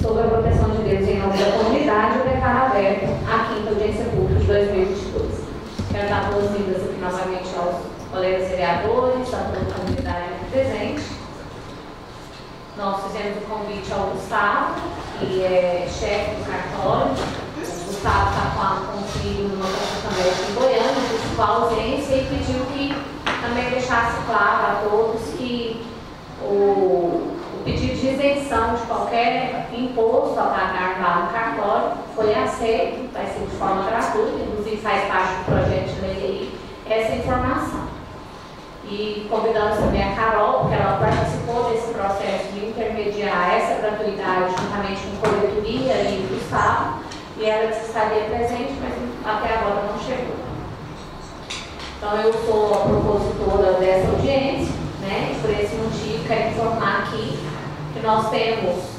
sobre a proteção de Deus em nome da comunidade, eu declaro aberto a quinta audiência pública de 2022. Quero dar boas-vindas aqui novamente aos colegas vereadores, a toda a comunidade aqui presente. Nós fizemos o convite ao Gustavo, que é chefe do cartório. O Gustavo está com o filho numa também aqui em Goiânia, justificou a ausência e pediu que também deixasse claro a todos que o pedido de isenção de qualquer imposto a pagar lá no cartório foi aceito, vai ser de forma gratuita, inclusive faz parte do projeto de lei aí, essa informação. E convidamos também a Carol, porque ela participou desse processo de intermediar essa gratuidade juntamente com a coletoria e o Gustavo, e ela disse que estaria presente, mas até agora não chegou. Então eu sou a propositora dessa audiência, né? E por esse motivo quero informar aqui que nós temos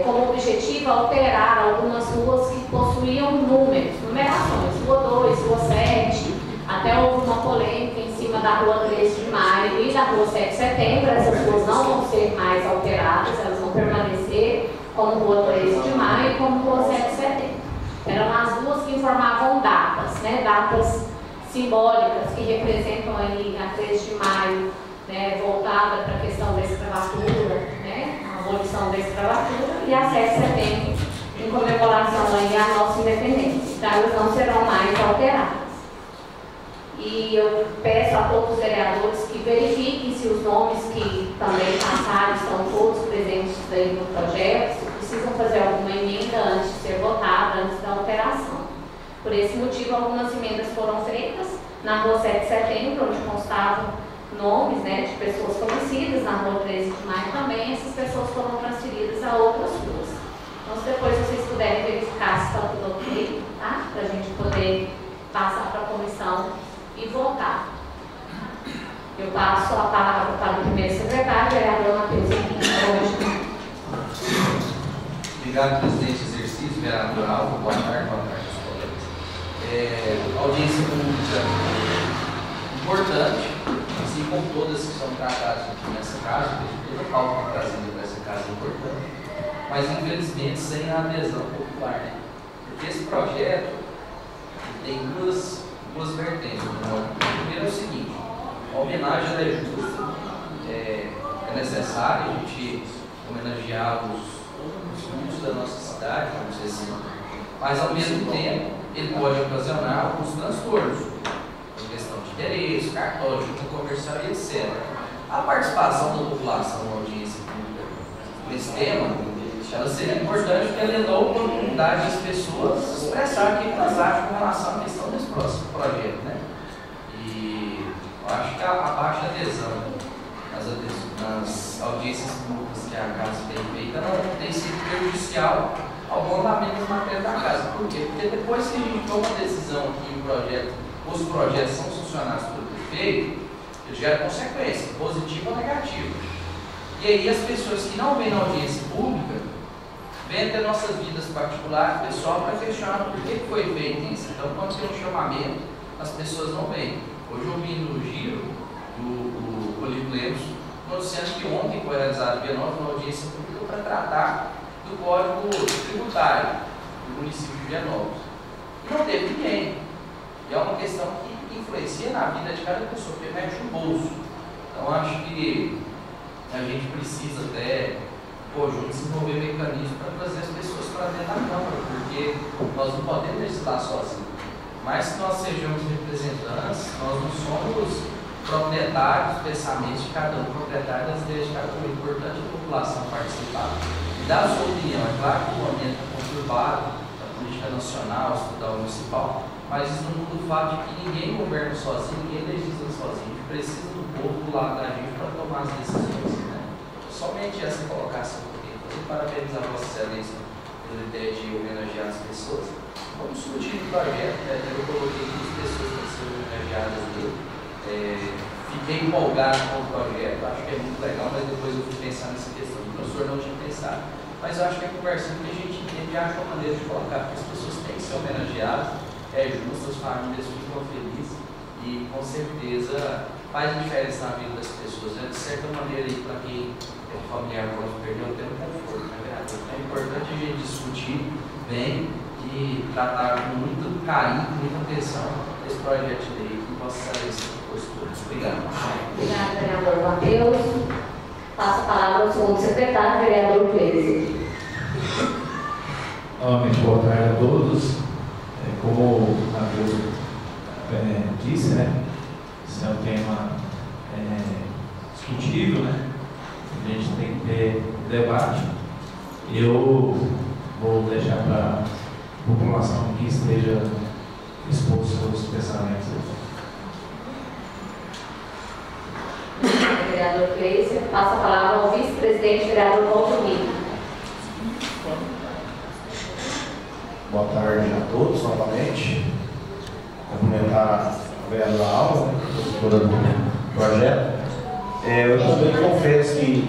como objetivo alterar algumas ruas que possuíam numerações, Rua 2, Rua 7, até houve uma polêmica em cima da Rua 13 de Maio e da Rua 7 de Setembro. Essas ruas não vão ser mais alteradas, elas vão permanecer como Rua 13 de Maio e como Rua 7 de Setembro. Eram as ruas que informavam datas, né? Datas simbólicas que representam aí a 13 de maio, né, voltada para a questão da escravatura, né, a abolição da escravatura, e a 7 de setembro, em comemoração aí à nossa independência. Então, elas não serão mais alteradas. E eu peço a todos os vereadores que verifiquem se os nomes que também passaram estão todos presentes aí no projeto, se precisam fazer alguma emenda antes de ser votada, antes da alteração. Por esse motivo, algumas emendas foram feitas na Rua 7 de Setembro, onde constavam nomes, né, de pessoas conhecidas, na Rua 13 de Maio também. Essas pessoas foram transferidas a outras ruas. Então, se depois vocês puderem verificar se está tudo ok, tá? Para a gente poder passar para a comissão e votar. Eu passo a palavra para o primeiro secretário, vereador Matheus Henrique. Obrigado, presidente do exercício, vereador Alvo. Boa tarde, a audiência pública importante, assim como todas que são tratadas aqui nessa casa, toda a pauta trazida nessa casa é importante, mas infelizmente sem a adesão popular, né? Porque esse projeto tem duas vertentes. Primeiro é o seguinte: a homenagem é justa, é necessário a gente homenagear os fundos da nossa cidade, vamos dizer assim, mas ao mesmo tempo ele pode ocasionar alguns transtornos, em questão de interesse, cartório, junta comercial e etc. A participação da população na audiência pública nesse tema, ela seria importante porque ela dá a oportunidade das pessoas expressar o que elas acham com relação à questão desse próximo projeto, né? E eu acho que a baixa adesão nas audiências públicas que a casa tem feita não tem sido prejudicial ao bom andamento das matérias da casa. Por quê? Porque depois que a gente toma a decisão que os projetos são sancionados pelo prefeito, eles geram consequência, positiva ou negativa. E aí as pessoas que não vêm na audiência pública vêm até nossas vidas particulares, pessoal, para questionar por que foi feito isso. Então, quando tem um chamamento, as pessoas não vêm. Hoje eu vi no giro do Olívio Lemos, noticiando que ontem foi realizado dia 9 na audiência pública para tratar do Código Tributário do município de Vianópolis. E não teve ninguém. E é uma questão que influencia na vida de cada pessoa, porque mexe no bolso. Então, acho que a gente precisa até, conjunto, desenvolver mecanismos para trazer as pessoas para dentro da Câmara, porque nós não podemos legislar sozinhos. Mas que nós sejamos representantes, nós não somos proprietários dos pensamentos de cada um, proprietários das ideias de cada um. É importante a população participar e dar a sua opinião. É claro que o momento é conturbado da política nacional, estadual, municipal, mas isso não muda o fato de que ninguém governa sozinho, ninguém legisla sozinho. A gente precisa do povo do lado da gente para tomar as decisões, né? Somente essa colocação que eu queria fazer. Parabenizar a Vossa Excelência pela ideia de homenagear as pessoas. Vamos discutir o projeto, né? Eu coloquei 2 pessoas para serem homenageadas dele. Fiquei empolgado com o projeto, acho que é muito legal, mas depois eu fui pensar nessa questão. O professor não tinha pensado. Mas eu acho que é conversando que a gente entende e acha uma maneira de colocar, porque as pessoas têm que ser homenageadas, é justo, as famílias ficam felizes e com certeza faz diferença na vida das pessoas. De certa maneira, para quem é um familiar próximo, perdeu, tem um conforto, né, vereador? Então é importante a gente discutir bem e tratar com muito carinho, com muita atenção esse projeto de lei que Vossa Excelência postou. Obrigado. Obrigada, vereador Matheus. Passo a palavra ao segundo secretário, vereador Cleise. Novamente, boa tarde a todos. Como o Matheus disse, né? Esse é um tema discutível, né? A gente tem que ter debate. Eu vou deixar para a população que esteja exposta aos pensamentos. Vereador Cleise, passa a palavra ao vice-presidente, vereador Valdomiro. Boa tarde a todos novamente. Cumprimentar a vereadora Alva, produtora do projeto. Eu também confesso que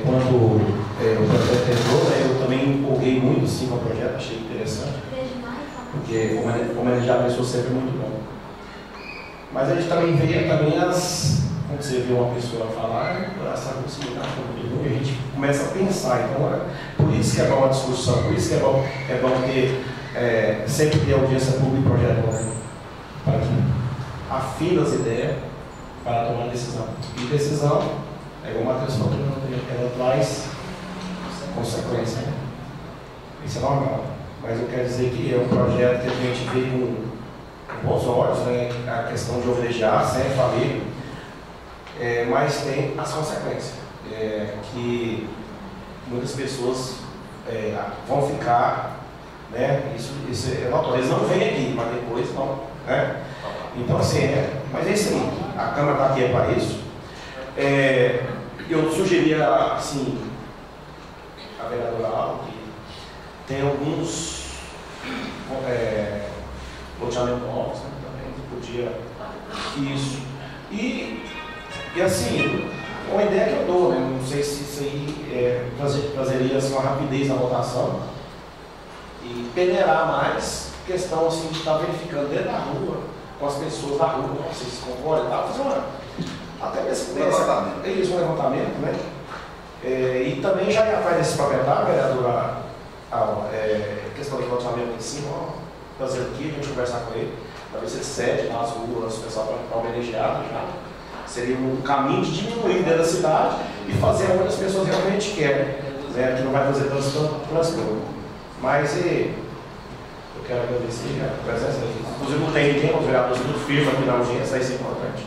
quando o projeto entrou, eu também empolguei muito sim com o projeto, achei interessante, porque como ele já pensou sempre muito bom. Mas a gente também vê quando você vê uma pessoa falar, essa possibilidade e a gente começa a pensar. Então, por isso que é bom a discussão, por isso que é bom ter, sempre ter audiência pública e projeto, para que afina as ideias para tomar decisão. E decisão, igual o Matheus falou, ela traz consequência. Né? Isso é normal. Mas eu quero dizer que é um projeto que a gente vê com bons olhos, né? A questão de ovelhejar, sem família. Mas tem as consequências, que muitas pessoas vão ficar, né? Isso é notório. Eles não vêm aqui, mas depois não, né? Então assim, mas é isso aí, a Câmara está aqui para isso. Eu sugeria assim, a vereadora Alva, que tem alguns loteamentos novos, né? Também podia isso. E assim, uma ideia que eu dou, né? Não sei se isso aí trazeria assim, uma rapidez na votação e peneirar mais questão assim, de estar verificando dentro da rua, com as pessoas da rua, não sei se concordam e tal, fazer até mesmo um levantamento, né? E também já ir atrás desse proprietário, vereadora, questão de loteamento em cima, fazer aqui, a gente conversar com ele, para ver se ele cede nas ruas, o pessoal para homenagear já. Seria um caminho de diminuir dentro da cidade e fazer onde as pessoas realmente querem, né? Que não vai fazer transtorno. Mas eu quero agradecer a presença aqui. Inclusive não tem ninguém, os vereadores muito firmes aqui na audiência, isso é importante.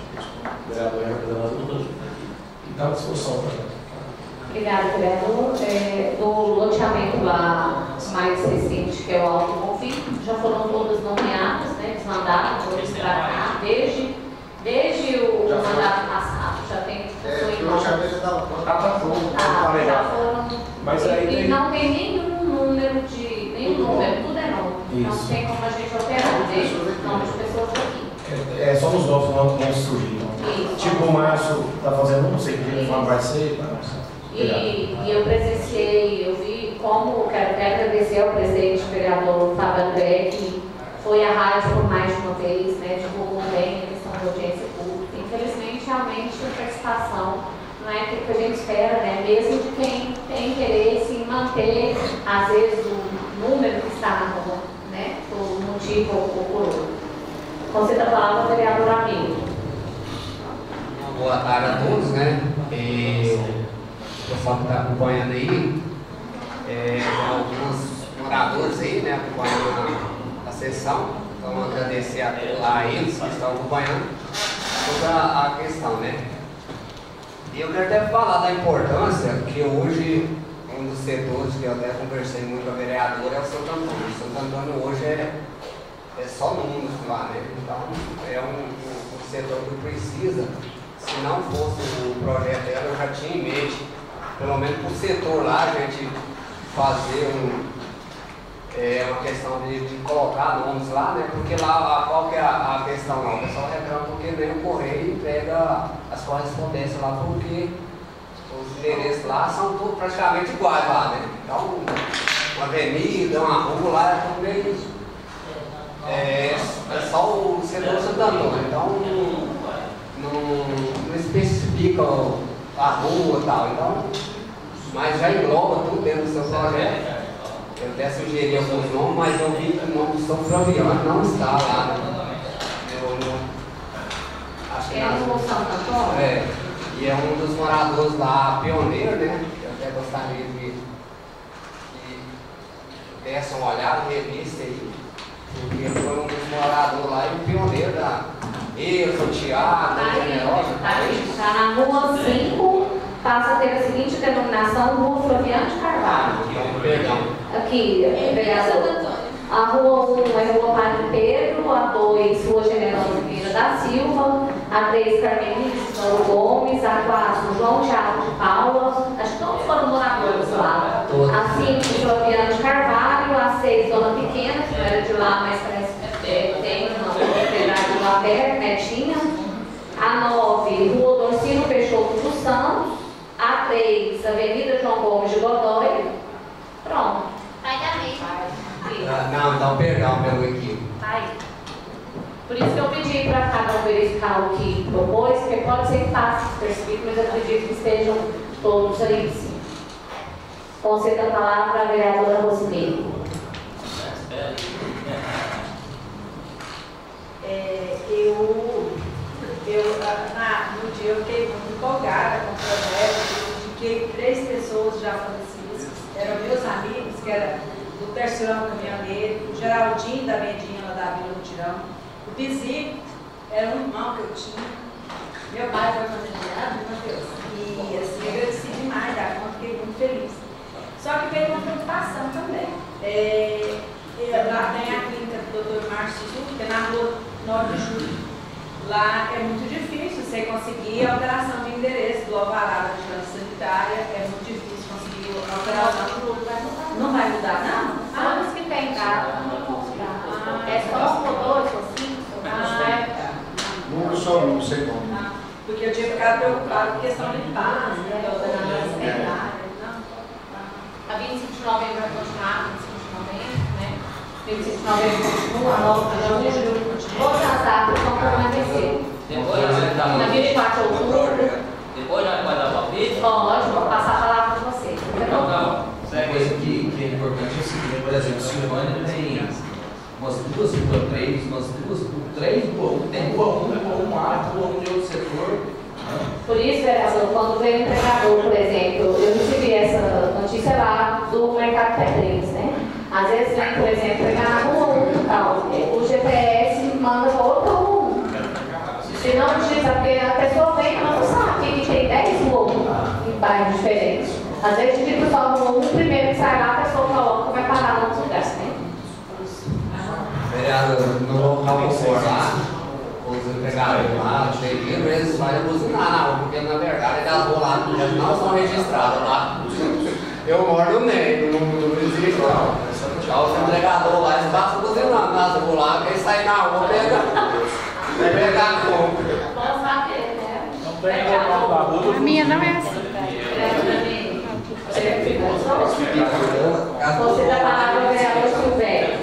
O vereador é representante do aqui. Então, à discussão, projeto. Obrigada, vereador. Do loteamento lá mais recente, que é o Alto Confim, já foram todas nomeadas, né? Eles mandaram todos para cá, desde o mandato passado, já tem o loteamento já estava pronto. Já foram. Mas aí e não tem nenhum número, tudo é novo. Não tem como a gente alterar, desde o nome de pessoas aqui. Só nos novos não surgir. Tipo o Márcio está fazendo, não sei que jeito vai ser. E eu presenciei, eu vi como, quero agradecer ao presidente, vereador Fábio André, que foi à rádio por mais de uma vez, né, divulgou bem a questão da audiência pública. Infelizmente, realmente, a participação não é aquilo que a gente espera, né, mesmo de quem tem interesse em manter, às vezes, o número que está na rua, né, por um motivo ou por outro. Concedo a palavra ao vereador Amigo. Boa tarde a todos, né? O pessoal que está acompanhando aí, alguns moradores aí, né, acompanhando a sessão, então agradecer a eles que estão acompanhando toda a questão, né? E eu quero até falar da importância que hoje, um dos setores que eu até conversei muito com a vereadora é o Santo Antônio. O Santo Antônio hoje é só números lá, né? Então é um setor que precisa, se não fosse o projeto dela, eu já tinha em mente, pelo menos para o setor lá, a gente fazer uma questão de colocar nomes lá, né? Porque lá, qual que é a questão lá? O pessoal reclama porque nem o correio entrega as correspondências lá, porque os endereços lá são todos praticamente iguais lá, né? Então, uma avenida, uma rua lá, é tudo meio... É só o setor Santo Antônio. Então, não especifica a rua e tal, então, mas já engloba tudo dentro do seu projeto. Eu até sugeri alguns nomes, mas eu vi que o nome do São Flaviano não está lá. Acho que no São Antônio? E é um dos moradores lá, pioneiro, né? Eu até gostaria que desse uma olhada, revista aí, porque ele foi um dos moradores lá e um pioneiro da o Tiago, da Generosa. Está na rua 5, passa a ter a seguinte denominação, Rua Flaviano de Carvalho. Perdão. Aqui, vereador. A rua 1 é Rua Padre Pedro, a 2, Rua Generosa Vieira da Silva, a 3, Carmelites Mauro Gomes, a 4, João Thiago de Paula, acho que todos foram moradores lá. A 5, Flaviano de Carvalho, a 6, Dona Pequena, que não era de lá, mas parece que tem uma propriedade lá perto, netinha. A 9, Rua Dorcino Peixoto dos Santos, a 3, Avenida João Gomes de Godoy. Pronto. Vai dar mesmo. Não, então perdão pelo equívoco. Aí. Por isso que eu pedi para cada um verificar o que propôs, porque pode ser que passe despercebido, mas eu acredito que estejam todos aí sim. Concedo a palavra à vereadora Rosemary. No dia eu fiquei muito empolgada com o projeto, eu indiquei 3 pessoas já falecidas, eram meus amigos, que era o Terciano Caminhoneiro, o Geraldinho da Mendinha lá da Vila Mutirão, o Bizico, era um irmão que eu tinha, meu pai foi homenageado, meu Deus, e assim, eu agradeci demais da conta, fiquei muito feliz. Só que veio uma preocupação também. Lá tem a clínica do Dr. Márcio Suzuki, que é na rua 9 de Julho. Lá é muito difícil você conseguir a alteração de endereço do alvará da vigilância sanitária, é muito difícil conseguir a alteração. Não vai mudar, não? Todos que tem carro, não vão mudar. É só os motores, os 5, Não só não sei como. Porque eu tinha ficado preocupado com questão de paz, né? Da ordenação sanitária. A 25 de novembro vai continuar, 25 de novembro, né? 25 de novembro continua, 9 de julho, todas as datas vão permanecer. Na 24 de outubro. Depois já vai dar palpite? Pode, vou passar a palavra para você. Uma coisa que é importante é o seguinte, por exemplo, Silvânia tem umas 2 por 3, umas 2 por 3, tem rua 1, rua 1A, rua 1 de outro setor. Por isso, vereador, quando veio o entregador, por exemplo, eu recebi essa notícia lá do Mercado Pedreiros, né? Às vezes vem, por exemplo, pegar na rua 1 e tal, o GPS manda para outra rua 1. Se não utiliza, porque a pessoa vem e não sabe que tem 10 ruas em bairros diferentes. Às vezes, tipo, só rua 1, primeiro que sai lá, a pessoa coloca que vai parar em outros lugares, né? Vereador, no local popular, os empregadores lá, eles vão buzinar na rua, porque na verdade elas vão lá, não são registradas lá. Eu moro no meio, não existe não. Os empregadores lá, eles passam buzinando nas ruas lá, quem sai na rua vai pegar a compra. Bom saber, né? A minha não é assim. Você dá a palavra ao vereador Silvério.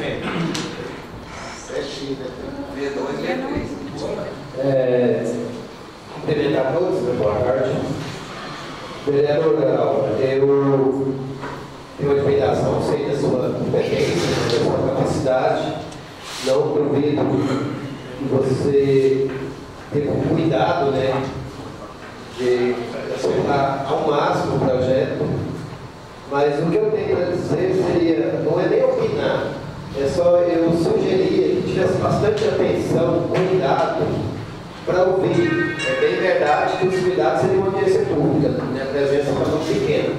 Cumprimentar todos, boa tarde. Vereadora Laura, eu tenho uma admiração, sei da sua competência, da sua capacidade. Não duvido que você teve um cuidado, né, de acertar ao máximo o projeto. Mas o que eu tenho para dizer seria, não é nem opinar, é só eu sugeria que tivesse bastante atenção, cuidado, para ouvir. É bem verdade que os cuidados seriam uma audiência pública, né? A presença está muito pequena.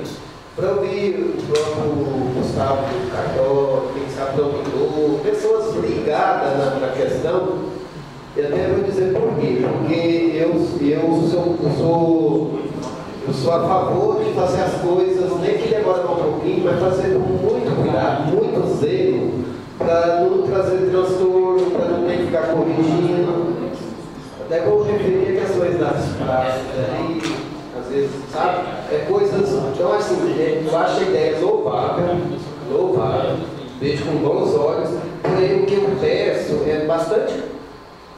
Para ouvir o próprio Gustavo Cartório, quem sabe doutor, pessoas ligadas na questão, eu até vou dizer por quê. Porque eu sou a favor de fazer as coisas, nem que demore um pouquinho, mas fazer com muito cuidado, muito zelo, para não trazer transtorno, para não ter que ficar corrigindo. Até como referir a questões das praças, aí, às vezes, sabe? Coisas. Então, assim, eu acho a ideia louvável, vejo com bons olhos, porém o que eu peço é bastante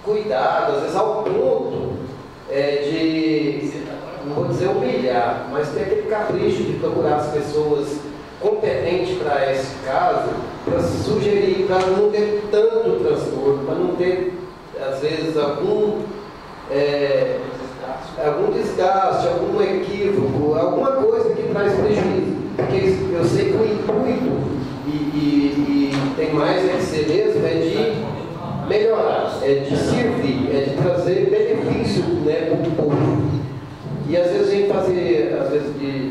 cuidado, às vezes ao ponto de, não vou dizer humilhar, mas ter aquele capricho de procurar as pessoas competentes para esse caso, para sugerir, para não ter tanto transtorno, para não ter, às vezes, algum desgaste, algum equívoco, alguma coisa que traz prejuízo. Porque eu sei que o intuito, e tem mais a ser mesmo, é de melhorar, é de servir, é de trazer benefício, né, para o povo. E às vezes a gente fazer, às vezes,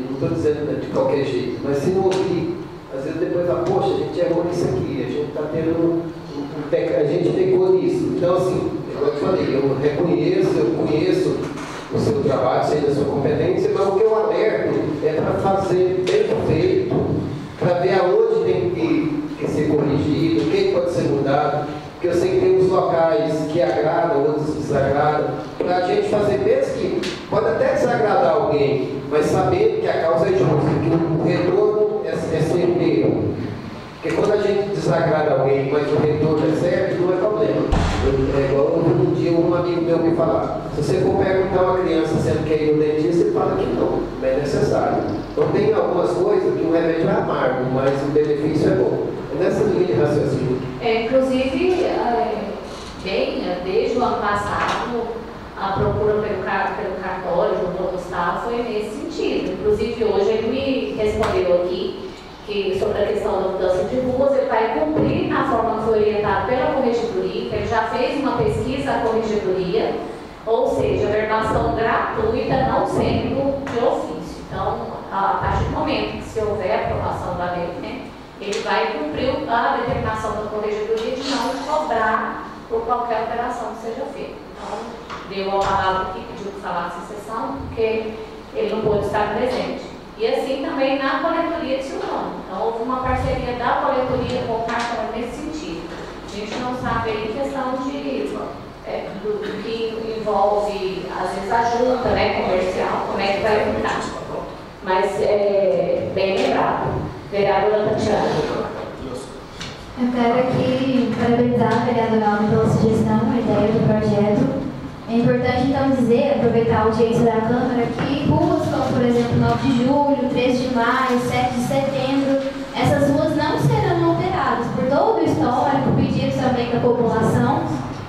não estou dizendo de qualquer jeito, mas se não ouvir, às vezes depois fala, poxa, a gente errou nisso aqui, a gente está tendo a gente pecou nisso. Então, assim, eu falei, eu reconheço, eu conheço o seu trabalho, sei da sua competência, mas o que eu alerto é para fazer bem feito, para ver aonde tem que ser corrigido, o que pode ser mudado, porque eu sei que tem uns locais que agradam, outros desagradam, para a gente fazer mesmo que pode até desagradar alguém, mas sabendo que a causa é justa, que o retorno é certeiro. Porque quando a gente desagrada alguém, mas o retorno é certo, não é problema. É igual um dia um amigo meu me falar, se você for perguntar uma criança se ela quer ir no dentista, ele fala que não é necessário. Então tem algumas coisas que o remédio é amargo, mas o benefício é bom. É nessa linha de raciocínio. Inclusive, desde o ano passado, a procura pelo cartório, o doutor Gustavo, foi nesse sentido. Inclusive, hoje ele me respondeu aqui que sobre a questão da mudança de ruas, ele vai cumprir na forma que foi orientado pela corregedoria, ele já fez uma pesquisa à corregedoria, ou seja, a verbação gratuita não sendo de ofício. Então, a partir do momento que se houver aprovação da lei, né, ele vai cumprir a determinação da corregedoria de não cobrar por qualquer operação que seja feita. Então, deu a palavra que pediu que falasse em sessão, porque ele não pôde estar presente. E assim também na coletoria de Silvânia. Então, houve uma parceria da coletoria com o cartório nesse sentido. A gente não sabe aí questão do que envolve, às vezes, a junta, né, comercial, como é que vai ficar. Mas, bem lembrado. Vereadora Tatiana. Eu quero aqui parabenizar a vereadora Alma pela sugestão, a ideia do projeto. É importante, então, dizer, aproveitar a audiência da Câmara, que ruas como, por exemplo, 9 de julho, 13 de maio, 7 de setembro, essas ruas não serão alteradas. Por todo o histórico, pedidos também da população,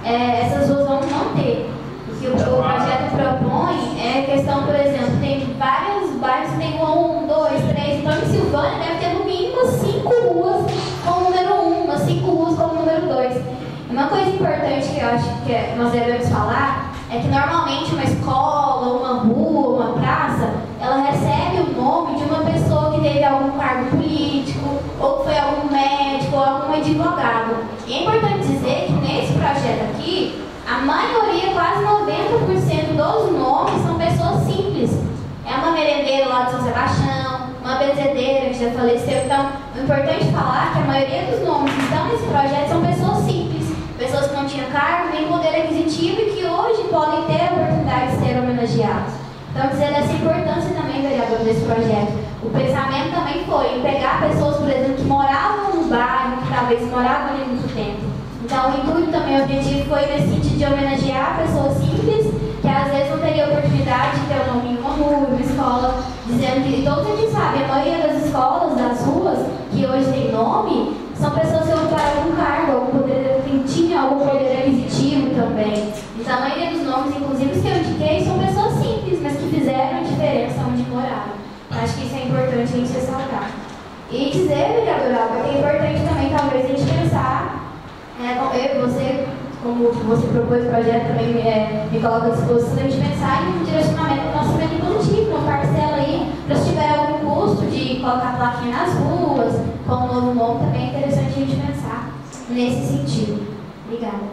essas ruas vão manter. O que o projeto propõe é a questão, por exemplo, tem vários bairros que tem 1, 2, 3, então em Silvânia deve ter no mínimo 5 ruas com o número 1, umas 5 ruas com o número 2. Uma coisa importante que eu acho que nós devemos falar é que normalmente uma escola, uma rua, uma praça, ela recebe o nome de uma pessoa que teve algum cargo político, ou que foi algum médico, ou algum advogado. E é importante dizer que nesse projeto aqui, a maioria, quase 90% dos nomes são pessoas simples. É uma merendeira lá de São Sebastião, uma benzedeira que já faleceu. Então, o importante é falar que a maioria dos nomes que estão nesse projeto são pessoas simples. Pessoas que não tinham cargo nem poder aquisitivo e que hoje podem ter a oportunidade de ser homenageados. Então, dizendo essa importância também, vereador, desse projeto. O pensamento também foi em pegar pessoas, por exemplo, que moravam no bairro, que talvez moravam ali muito tempo. Então, o intuito também, o objetivo foi nesse sentido de homenagear pessoas simples, que às vezes não teriam oportunidade de ter o nome em uma rua, uma escola, dizendo que todos aqui sabem, a maioria das escolas, das ruas, que hoje tem nome, são pessoas que ocuparam algum cargo, algum poder, que tinham algum poder aquisitivo também. Então, a maioria dos nomes, inclusive os que eu indiquei, são pessoas simples, mas que fizeram a diferença onde moraram. Acho que isso é importante a gente ressaltar. E dizer, vereadora Alba, que é importante também, talvez, a gente pensar, você, como você propôs o projeto, também me coloca à disposição, a gente pensar em um direcionamento do nosso meio produtivo, uma parcela aí, para se tiver algum custo de colocar plaquinha nas ruas, com um novo nome, também é interessante a gente pensar nesse sentido. Obrigada.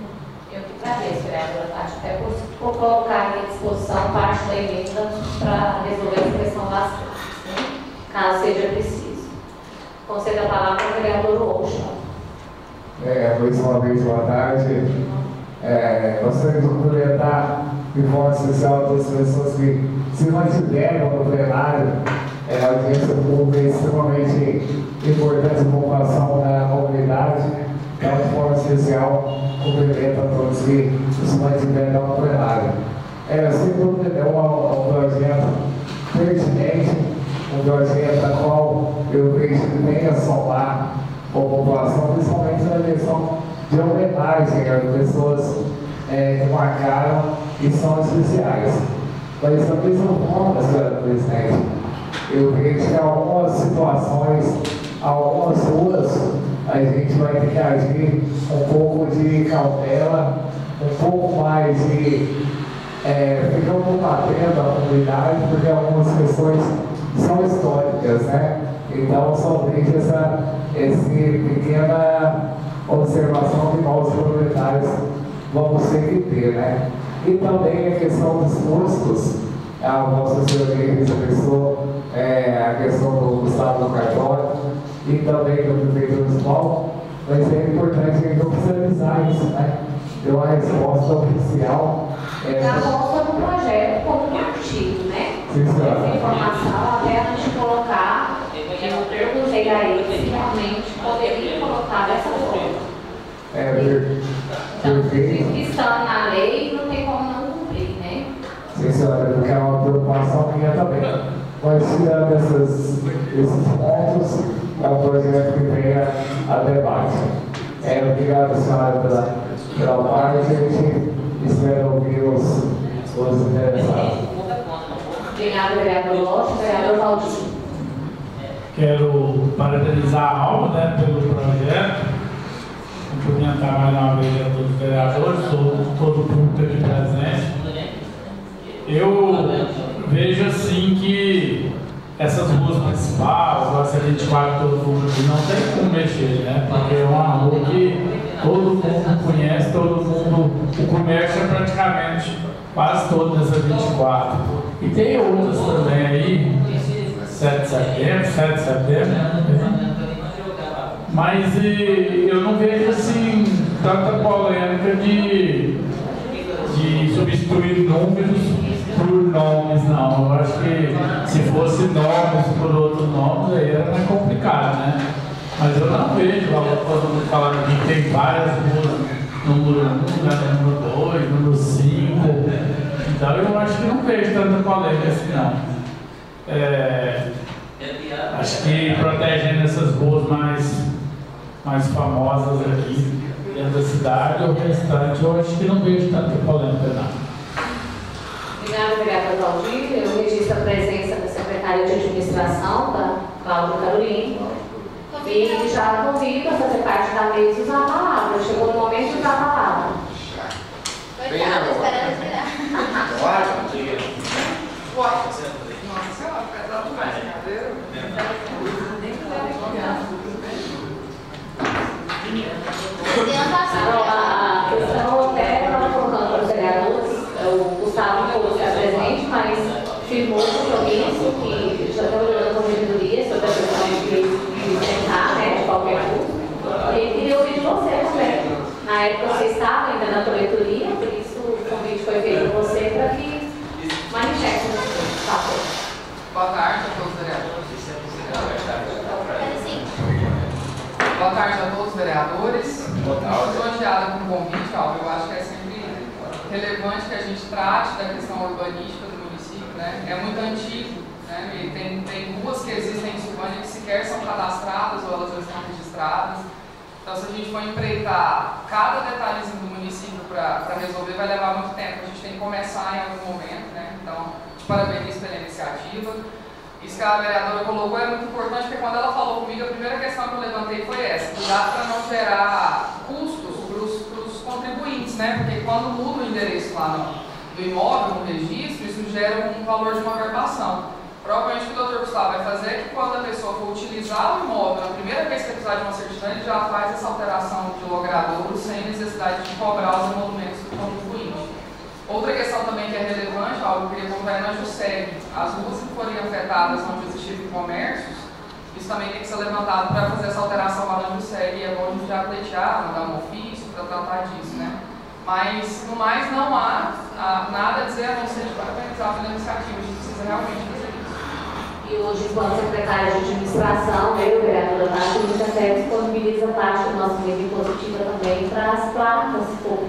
Eu que agradeço, vereadora Tati, até por colocar à disposição parte da emenda para resolver essa questão das placas, né? Caso seja preciso. Concedo a palavra ao vereador Rocha. Mais uma vez, boa tarde. Gostaria de cumprimentar de forma especial todas as pessoas que se mantiveram no plenário. A audiência pública é extremamente importante em população da comunidade. Então, de forma especial, cumprimento a todos que se mantiveram no plenário. sem dúvida, é um projeto pertinente, um projeto da qual eu vejo que vem a somar com a população, principalmente na questão de homenagem às pessoas que marcaram e são especiais. Mas da mesma forma, senhora presidente, eu vejo que algumas situações, algumas ruas, a gente vai ter que agir um pouco de cautela, um pouco mais de ficar combatendo a comunidade, porque algumas questões são históricas, né? Então, somente essa pequena observação que nós proprietários vamos ter que ter, né? E também a questão dos custos, a Vossa Senhoria expressou a questão do Gustavo do Cartório e também do Prefeito Municipal, mas é importante a gente oficializar isso, né? Ter uma resposta oficial. Já volta no projeto como um artigo, né? Sim, essa informação até a gente colocar, eu perguntei a ele se realmente poderia colocar dessa forma. Então, estando na lei, não tem como não cumprir, né? Sim, senhora, porque é uma preocupação minha também. Mas tirando esses pontos, é um projeto que venha a debate. Obrigado, senhora, pela parte, a gente espera ouvir os interessados. Obrigada, vereador Lopes. Vereador Valdir. Quero parabenizar a Alma, né, pelo projeto. Cumprimentar mais uma vez a todos os vereadores, todo o público aqui presente. Eu vejo assim que essas ruas principais, a 24, todo mundo não tem como mexer, né? Porque é uma rua que todo mundo conhece, todo mundo, o comércio é praticamente quase todo nessa 24. E tem outras também aí, 7 de setembro, né? Mas eu não vejo assim tanta polêmica de substituir números por nomes, não. Eu acho que se fosse nomes por outros nomes, aí era mais complicado, né? Mas eu não vejo todo mundo falando que tem várias ruas, número 1, número 2, número 5. Então eu acho que não vejo tanta polêmica assim, não. Acho que protegendo essas ruas mais famosas aqui dentro da cidade, o restante eu acho que não vejo tanta polêmica, não. Obrigada, vereador Valdir. Eu registro a presença da secretária de administração, da Cláudia Carolina. E já convido a fazer parte da mesa e usar a palavra. Chegou o momento de usar a palavra. Coitada, esperando esperar. A questão até estava colocando para os vereadores, o Gustavo não pôde estar presente, mas firmou o compromisso que já está olhando com a regedoria sobre a questão de tentar, né, de qualquer custo. E ele queria ouvir de você também. Na época você estava ainda na coletoria, por isso o convite foi feito por você para que manifeste o favor. Boa tarde a todos os vereadores. Boa tarde a todos os vereadores. Estou elogiada com o convite, eu acho que é sempre relevante que a gente trate da questão urbanística do município, né? É muito antigo, né? E tem ruas que existem em Silvânia que sequer são cadastradas ou elas já estão registradas. Então, se a gente for empreitar cada detalhezinho do município para resolver, vai levar muito tempo. A gente tem que começar em algum momento, né? Então, te parabenizo pela iniciativa. Isso que a vereadora colocou é muito importante, porque quando ela falou comigo, a primeira questão que eu levantei foi essa: cuidado para não gerar custos para os contribuintes, né? Porque quando muda o endereço lá do imóvel, no registro, isso gera um valor de uma verbação. Provavelmente o que o Dr. Gustavo vai fazer é que quando a pessoa for utilizar o imóvel, a primeira vez que precisar de uma certidão, ele já faz essa alteração de logradouro sem necessidade de cobrar os emolumentos do contribuinte. Outra questão também que é relevante, algo que eu queria contar, é na JUSEG. As ruas que forem afetadas onde existirem comércios, isso também tem que ser levantado para fazer essa alteração lá na JUSEG. É bom a gente já pleitear, mandar um ofício para tratar disso, né? Mas, no mais, não há nada a dizer a não ser de parabenizar pela iniciativa. A gente precisa realmente fazer isso. E hoje, enquanto secretária de administração, eu, vereadora Tati, a gente até disponibiliza parte do nosso meio impositiva também para as placas,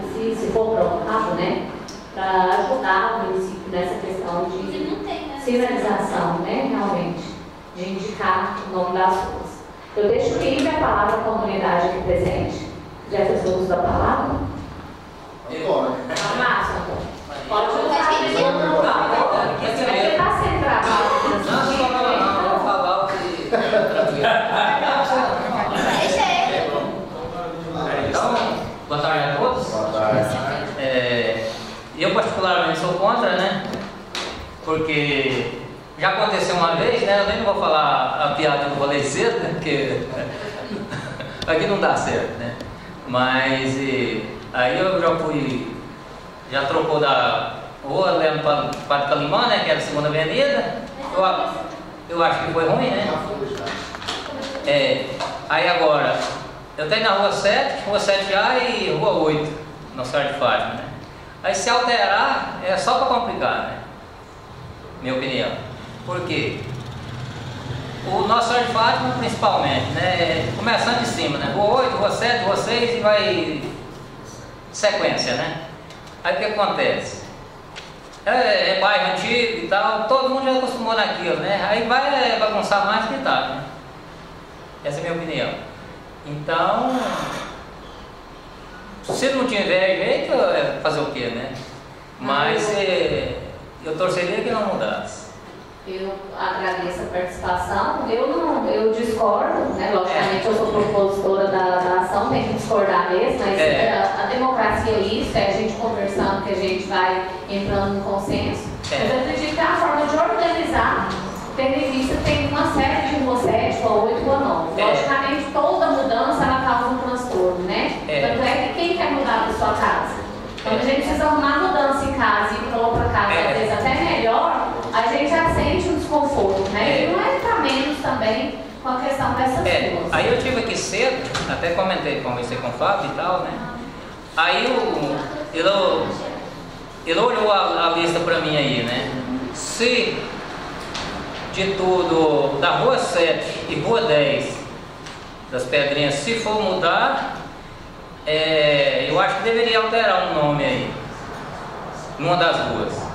se for prorrogado, né? para ajudar o município nessa questão de sinalização, né, realmente, de indicar o nome das ruas. Eu deixo livre a palavra à comunidade aqui presente. Já fez o uso da palavra? Márcio, pode usar você está sendo gravado. Não, vou falar o que... Então, boa tarde a todos. Boa tarde. Eu particularmente sou contra, né? Porque já aconteceu uma vez, né? Eu nem vou falar a piada que eu falei cedo, né? Porque aqui não dá certo, né? Mas aí eu já fui, já trocou da rua lendo para Calimã, né? Que era a segunda avenida. Eu acho que foi ruim, né? Aí agora, eu tenho na rua 7, rua 7A e rua 8, no Senhora de Fátima, né? Aí se alterar, é só para complicar, né? Minha opinião. Por quê? O nosso Senhora de Fátima, principalmente, né? Começando de cima, né? Rua 8, rua 7, rua 6 e vai sequência, né? Aí o que acontece? É bairro antigo e tal, todo mundo já acostumou naquilo, né? Aí vai bagunçar mais que tá, né? Essa é a minha opinião. Então, se não tiver jeito, fazer o quê, né? Mas eu torceria que não mudasse. Eu agradeço a participação. Eu discordo, né? Logicamente eu sou propositora da ação, tem que discordar mesmo, mas a democracia é isso, é a gente conversando que a gente vai entrando no consenso. Mas eu acredito que é a forma de organizar, tendo em vista que tem uma série de rua 7, rua 8, rua 9. Logicamente toda mudança ela causa um transtorno, né? Tanto é que quem quer mudar da sua casa? Quando a gente precisa arrumar mudança em casa e ir para outra casa, às vezes até melhor, a gente já sente um desconforto, né? E não é para menos também com a questão dessas coisas. Aí eu tive aqui cedo, até conversei com o Fábio e tal, né? Aí ele olhou a lista para mim aí, né? Se de tudo, da rua 7 e rua 10 das Pedrinhas, se for mudar, eu acho que deveria alterar um nome aí, numa das ruas.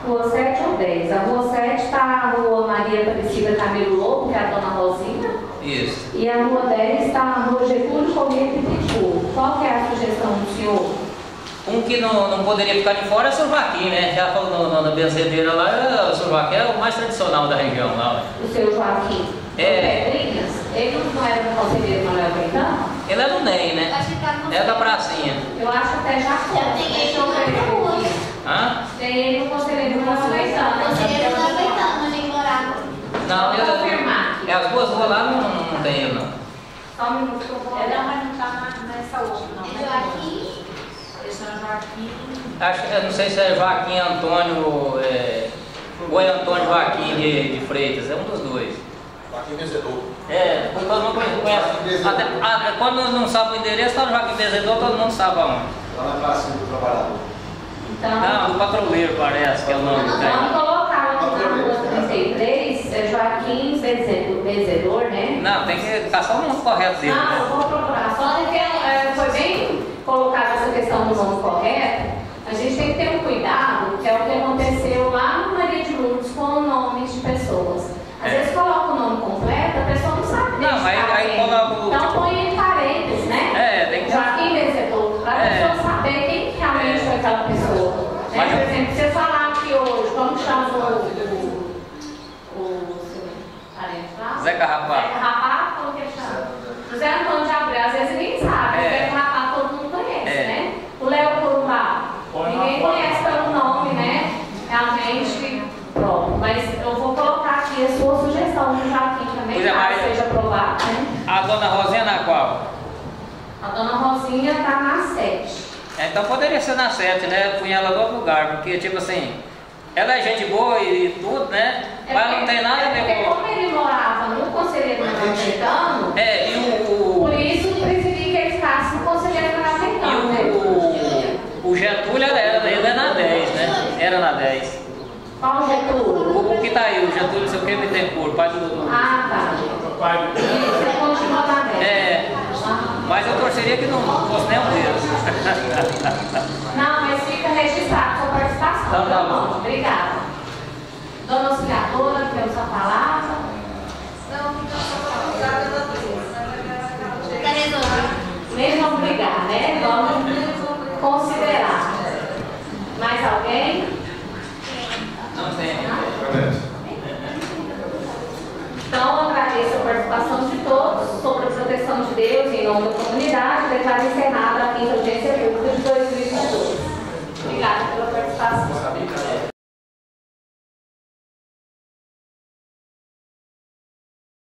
Rua 7 ou 10? A rua 7 está a rua Maria Aparecida Camilo Lobo, que é a Dona Rosinha. Isso. E a rua 10 está a rua Getúlio Corrêa Pitticourt. Qual que é a sugestão do senhor? Um que não poderia ficar de fora é o São Joaquim, né? Já falou na benzedeira lá, o São Joaquim é o mais tradicional da região lá. O seu Joaquim? Pedrinhas? Ele não era do conselheiro Manuel Caetano? Ele é do NEM, né? É da pracinha. Eu acho até já tem ele no conselheiro. Hã? Tem ele no conselheiro Manuel Caetano. O conselheiro Manuel Caetano, onde ele morava. Não, vou confirmar. As duas ruas lá não tem ele, não. Só um minuto que eu vou. Ela mas não está nessa outra, não. Joaquim. São Joaquim. Eu não sei se é Joaquim Antônio ou é Antônio Joaquim de Freitas, é um dos dois. Joaquim Vencedor. Porque todo mundo conhece. Até, quando não sabe o endereço, está no Joaquim Vencedor, todo mundo sabe aonde. Lá na pracinha do trabalhador. Então, não, do patrulheiro parece que é o nome do vamos colocar na rua 33, é Joaquim Vencedor, né? Não, tem que caçar o nome correto dele. Não, né? eu vou procurar. Só porque foi bem colocada essa questão do nome correto, a gente tem que ter um cuidado, que é o que aconteceu lá no Maria de Lourdes com nomes de pessoas. Às vezes coloca o nome completo, a pessoa não sabe. Não, aí coloca o. Então põe em parênteses, né? Tem que. Joaquim Vencedor, para a pessoa saber quem realmente foi aquela pessoa. Né? Por exemplo, você falar aqui hoje, como chama o seu parente lá? Zé Carrapato. Zé Carrapato, como que ele chama? José Antônio de Abreu, às vezes ninguém sabe. Zé Carrapato todo mundo conhece, né? O Léo Corumbá, ninguém conhece pelo nome, né? Realmente, pronto. Mas eu vou colocar aqui a sua sugestão do Joaquim também, caso seja aprovado, né? A Dona Rosinha na qual? A Dona Rosinha está na 7. Então poderia ser na 7, né? Eu punha ela no outro lugar, porque tipo assim, ela é gente boa e tudo, né? Mas não tem nada a ver com. Como ele morava no conselheiro Manuel Caetano, por isso preferi que ele ficasse no conselheiro Manuel Caetano. E o Getúlio ele é na 10, né? Era na 10. Qual Getúlio? O que tá aí, o Getúlio, não sei o que, Bittencourt, pai do. Ah, tá. Você continua na 10. Mas eu torceria que não fosse nenhum deles. Não, mas fica registrado. Então tá bom. Obrigada. Dona Auxiliadora, temos a palavra. Não, fica só usada da Nem vamos brigar, né? Vamos considerar. Mais alguém? Não tem. Então, agradeço a participação de todos sobre a proteção de Deus em nome da comunidade. Declaro encerrada a 5ª audiência pública de 2020.